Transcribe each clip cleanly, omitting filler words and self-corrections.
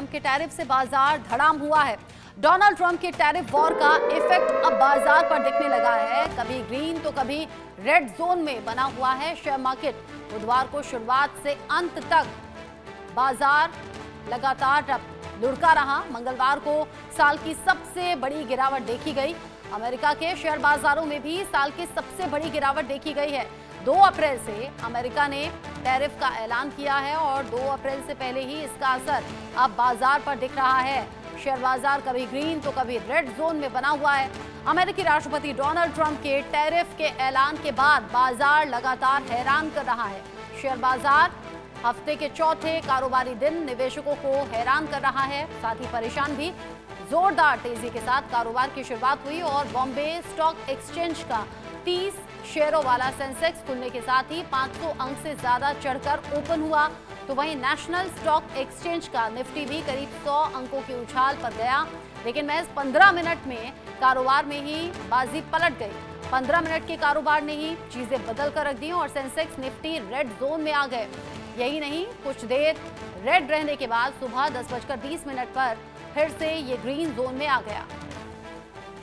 Trump के tariff से बाजार धड़ाम हुआ है। डोनाल्ड ट्रंप के टैरिफ वॉर का इफेक्ट अब बाजार पर दिखने लगा है। कभी ग्रीन तो कभी रेड जोन में बना हुआ है शेयर मार्केट। बुधवार को शुरुआत से अंत तक बाजार लगातार लुढ़का रहा। मंगलवार को साल की सबसे बड़ी गिरावट देखी गई। अमेरिका के शेयर बाजारों में भी साल की सबसे बड़ी गिरावट देखी गई है। 2 अप्रैल से अमेरिका ने टैरिफ का ऐलान किया है और 2 अप्रैल से पहले ही इसका असर अब बाजार पर दिख रहा है। शेयर बाजार कभी ग्रीन तो कभी रेड जोन में बना हुआ है। अमेरिकी राष्ट्रपति डोनाल्ड ट्रंप के टैरिफ के ऐलान के बाद बाजार लगातार हैरान कर रहा है। शेयर बाजार हफ्ते के चौथे कारोबारी दिन निवेशकों को हैरान कर रहा है, साथ ही परेशान भी। जोरदार तेजी के साथ कारोबार की शुरुआत हुई और बॉम्बे स्टॉक एक्सचेंज का 30 शेयरों वाला सेंसेक्स खुलने के साथ ही 500 अंक से ज्यादा चढ़कर ओपन हुआ। तो वहीं नेशनल स्टॉक एक्सचेंज का निफ्टी भी करीब 100 अंकों की उछाल पर गया, लेकिन महज 15 मिनट में कारोबार में ही बाजी पलट गई। 15 मिनट के कारोबार ने ही चीजें बदल कर रख दी और सेंसेक्स निफ्टी रेड जोन में आ गए। यही नहीं, कुछ देर रेड रहने के बाद सुबह 10:20 पर फिर से ये ग्रीन जोन में आ गया।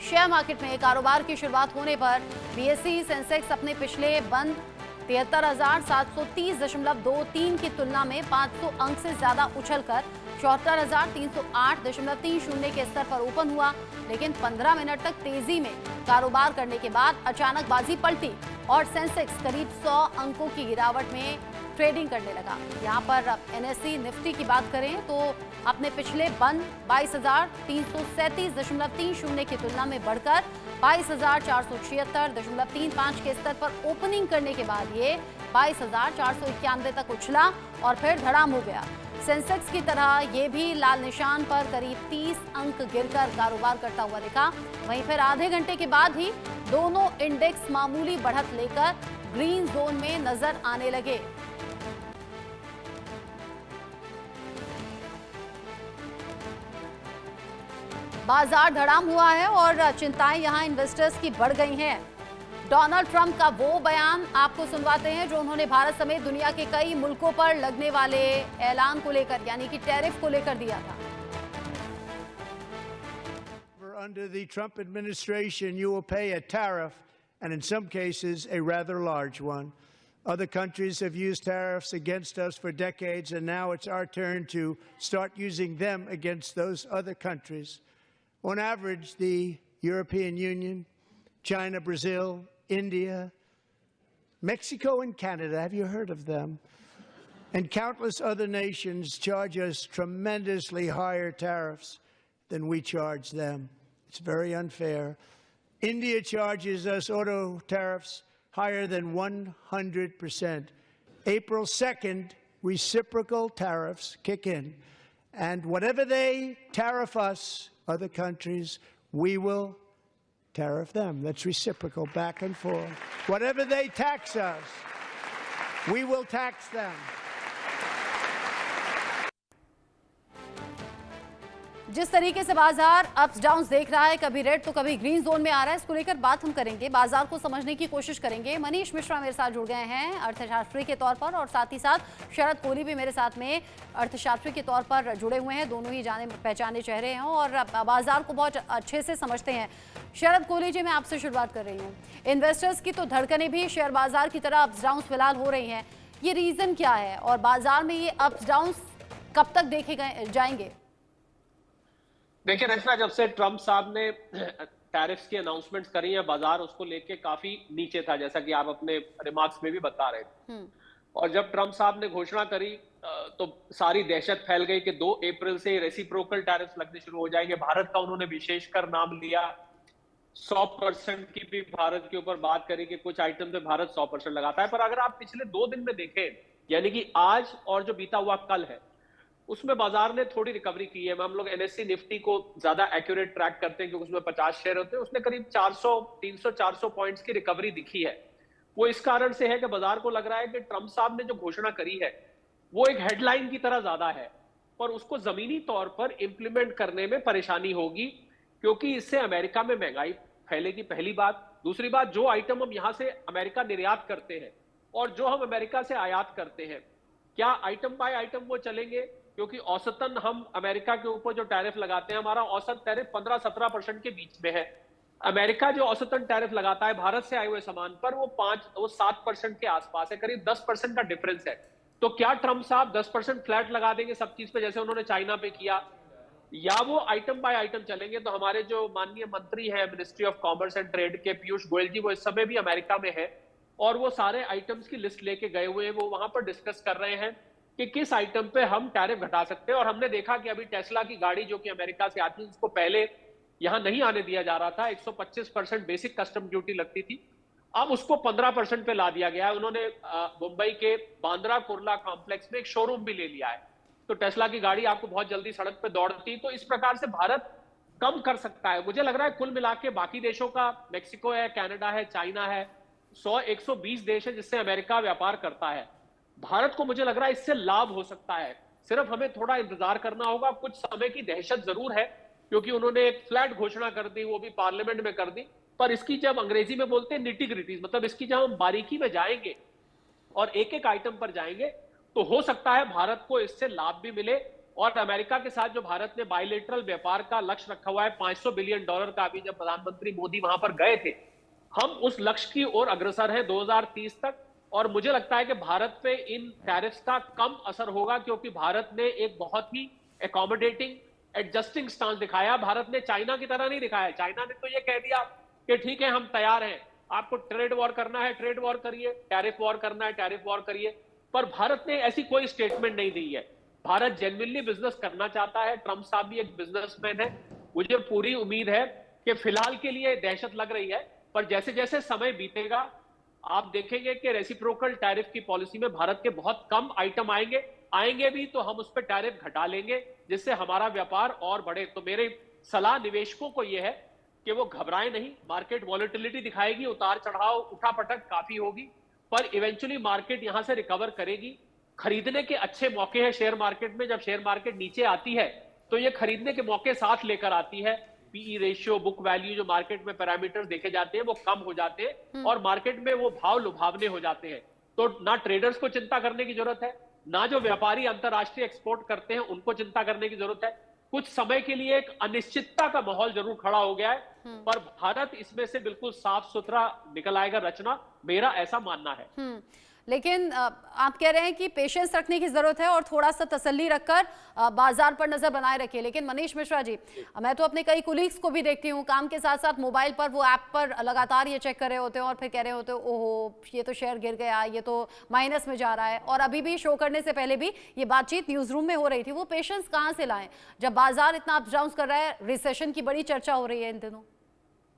शेयर मार्केट में कारोबार की शुरुआत होने पर बीएसई सेंसेक्स अपने पिछले बंद 73,730.23 की तुलना में 500 अंक से ज्यादा उछलकर 74,308.30 के स्तर पर ओपन हुआ, लेकिन 15 मिनट तक तेजी में कारोबार करने के बाद अचानक बाजी पलटी और सेंसेक्स करीब 100 अंकों की गिरावट में ट्रेडिंग करने लगा। यहाँ पर एनएसई निफ्टी की बात करें तो अपने पिछले बंद 22,337.30 की तुलना में बढ़कर 22,476.35 के स्तर पर ओपनिंग करने के बाद ये 22,491 तक उछला और फिर धड़ाम हो गया। सेंसेक्स की तरह ये भी लाल निशान पर करीब 30 अंक गिरकर कारोबार करता हुआ दिखा। वहीं फिर आधे घंटे के बाद ही दोनों इंडेक्स मामूली बढ़त लेकर ग्रीन जोन में नजर आने लगे। बाजार धड़ाम हुआ है और चिंताएं यहां इन्वेस्टर्स की बढ़ गई हैं। डोनाल्ड ट्रंप का वो बयान आपको सुनवाते हैं जो उन्होंने भारत समेत दुनिया के कई मुल्कों पर लगने वाले ऐलान को लेकर, यानी कि टैरिफ को लेकर दिया था। Under the Trump administration, you will pay a tariff, and in some cases, a rather large one. Other countries have used tariffs against us for decades, and now it's our turn to start using them against those other countries. On average, the European Union, China, Brazil, India, Mexico, and Canada, have you heard of them? And countless other nations charge us tremendously higher tariffs than we charge them. It's very unfair. India charges us auto tariffs higher than 100%. April 2nd, reciprocal tariffs kick in. And whatever they tariff us, other countries, we will tariff them. That's reciprocal, back and forth. Whatever they tax us, we will tax them. जिस तरीके से बाजार ups downs देख रहा है, कभी red तो कभी ग्रीन जोन में आ रहा है, इसको लेकर बात हम करेंगे, बाजार को समझने की कोशिश करेंगे। मनीष मिश्रा मेरे साथ जुड़ गए हैं अर्थशास्त्री के तौर पर और साथ ही साथ शरद कोहली भी मेरे साथ में अर्थशास्त्री के तौर पर जुड़े हुए हैं। दोनों ही जाने पहचाने चेहरे हैं और बाजार को बहुत अच्छे से समझते हैं। शरद कोहली जी, मैं आपसे शुरुआत कर रही हूँ। इन्वेस्टर्स की तो धड़कनें भी शेयर बाजार की तरह अप्स डाउन्स फिलहाल हो रही हैं, ये रीजन क्या है और बाजार में ये अप्स डाउन्स कब तक देखे जाएंगे? देखिए रचना, जब से ट्रंप साहब ने टैरिफ्स की अनाउंसमेंट्स करी है, बाजार उसको लेके काफी नीचे था, जैसा कि आप अपने रिमार्क्स में भी बता रहे थे। और जब ट्रंप साहब ने घोषणा करी तो सारी दहशत फैल गई कि 2 अप्रैल से रेसिप्रोकल टैरिफ्स लगने शुरू हो जाएंगे। भारत का उन्होंने विशेषकर नाम लिया। 100% की भी भारत के ऊपर बात करी कि कुछ आइटम पे भारत 100% लगाता है। पर अगर आप पिछले 2 दिन में देखें, यानी कि आज और जो बीता हुआ कल है, उसमें बाजार ने थोड़ी रिकवरी की है। हम लोग एनएससी निफ्टी को ज्यादा एक्यूरेट ट्रैक करते हैं क्योंकि उसमें 50 शेयर होते हैं। उसने करीब 300-400 पॉइंट्स की रिकवरी दिखी है। वो इस कारण से है कि बाजार को लग रहा है कि ट्रंप साहब ने जो घोषणा करी है वो एक हेडलाइन की तरह ज्यादा है, पर उसको जमीनी तौर पर इंप्लीमेंट करने में परेशानी होगी क्योंकि इससे अमेरिका में महंगाई फैलेगी, पहली बात। दूसरी बात, जो आइटम हम यहां से अमेरिका निर्यात करते हैं और जो हम अमेरिका से आयात करते हैं, क्या आइटम बाय आइटम वो चलेंगे? क्योंकि औसतन हम अमेरिका के ऊपर जो टैरिफ लगाते हैं, हमारा औसत टैरिफ 15-17% के बीच में है। अमेरिका जो औसतन टैरिफ लगाता है भारत से आए हुए सामान पर, वो 7% के आसपास है, करीब 10% का डिफरेंस है। तो क्या ट्रंप साहब 10% फ्लैट लगा देंगे सब चीज पे, जैसे उन्होंने चाइना पे किया, या वो आइटम बाय आइटम चलेंगे? तो हमारे जो माननीय मंत्री हैं ministry of commerce and trade के, पीयूष गोयल जी, वो इस समय भी अमेरिका में है और वो सारे आइटम्स की लिस्ट लेके गए हुए हैं। वो वहां पर डिस्कस कर रहे हैं कि किस आइटम पे हम टैरिफ घटा सकते हैं। और हमने देखा कि अभी टेस्ला की गाड़ी जो कि अमेरिका से आती है, उसको पहले यहां नहीं आने दिया जा रहा था, 125% बेसिक कस्टम ड्यूटी लगती थी, अब उसको 15% पे ला दिया गया है। उन्होंने मुंबई के बांद्रा कुर्ला कॉम्प्लेक्स में एक शोरूम भी ले लिया है, तो टेस्ला की गाड़ी आपको बहुत जल्दी सड़क पे दौड़ती। तो इस प्रकार से भारत कम कर सकता है। मुझे लग रहा है कुल मिला के बाकी देशों का, मेक्सिको है, कनाडा है, चाइना है, 100-120 देश है जिससे अमेरिका व्यापार करता है। भारत को मुझे लग रहा है इससे लाभ हो सकता है, सिर्फ हमें थोड़ा इंतजार करना होगा। कुछ समय की दहशत जरूर है क्योंकि उन्होंने एक फ्लैट घोषणा कर दी, वो भी पार्लियामेंट में कर दी, पर इसकी जब अंग्रेजी में बोलते हैं निटी-ग्रिटीज, मतलब इसकी जब हम बारीकी में जाएंगे और एक एक आइटम पर जाएंगे, तो हो सकता है भारत को इससे लाभ भी मिले। और अमेरिका के साथ जो भारत ने बायलैटरल व्यापार का लक्ष्य रखा हुआ है $500 बिलियन का, अभी जब प्रधानमंत्री मोदी वहां पर गए थे, हम उस लक्ष्य की ओर अग्रसर है 2030 तक। और मुझे लगता है कि भारत पे इन टैरिफ्स का कम असर होगा क्योंकि भारत ने एक बहुत ही एकोमोडेटिंग, एडजस्टिंग स्टांस दिखाया। भारत ने चाइना की तरह नहीं दिखाया। चाइना ने तो ये कह दिया कि ठीक है हम तैयार हैं, आपको ट्रेड वॉर करना है ट्रेड वॉर करिए, टैरिफ वॉर करना है टैरिफ वॉर करिए, पर भारत ने ऐसी कोई स्टेटमेंट नहीं दी है। भारत जेन्युइनली बिजनेस करना चाहता है। ट्रंप साहब भी एक बिजनेसमैन है। मुझे पूरी उम्मीद है कि फिलहाल के लिए दहशत लग रही है, पर जैसे जैसे समय बीतेगा आप देखेंगे कि रेसिप्रोकल टैरिफ की पॉलिसी में भारत के बहुत कम आइटम आएंगे भी तो हम उस पर टैरिफ घटा लेंगे, जिससे हमारा व्यापार और बढ़े। तो मेरी सलाह निवेशकों को यह है कि वो घबराएं नहीं। मार्केट वॉलेटिलिटी दिखाएगी, उतार चढ़ाव, उठापटक काफी होगी, पर इवेंचुअली मार्केट यहां से रिकवर करेगी। खरीदने के अच्छे मौके हैं शेयर मार्केट में। जब शेयर मार्केट नीचे आती है तो ये खरीदने के मौके साथ लेकर आती है। पीई रेशियो, बुक वैल्यू, जो मार्केट में पैरामीटर्स देखे जाते हैं वो कम हो जाते हैं और मार्केट में वो भाव लुभावने हो जाते हैं। तो ना ट्रेडर्स को चिंता करने की जरूरत है, ना जो व्यापारी अंतरराष्ट्रीय एक्सपोर्ट करते हैं उनको चिंता करने की जरूरत है। कुछ समय के लिए एक अनिश्चितता का माहौल जरूर खड़ा हो गया है, पर भारत इसमें से बिल्कुल साफ सुथरा निकल आएगा रचना, मेरा ऐसा मानना है। लेकिन आप कह रहे हैं कि पेशेंस रखने की जरूरत है और थोड़ा सा तसल्ली रखकर बाजार पर नजर बनाए रखिए। लेकिन मनीष मिश्रा जी, मैं तो अपने कई कुलीग्स को भी देखती हूँ काम के साथ साथ मोबाइल पर वो ऐप पर लगातार ये चेक कर रहे होते हैं और फिर कह रहे होते हैं ओहो ये तो शेयर गिर गया, ये तो माइनस में जा रहा है। और अभी भी शो करने से पहले भी ये बातचीत न्यूज रूम में हो रही थी। वो पेशेंस कहाँ से लाएं जब बाजार इतना अप डाउन कर रहा है, रिसेशन की बड़ी चर्चा हो रही है इन दिनों?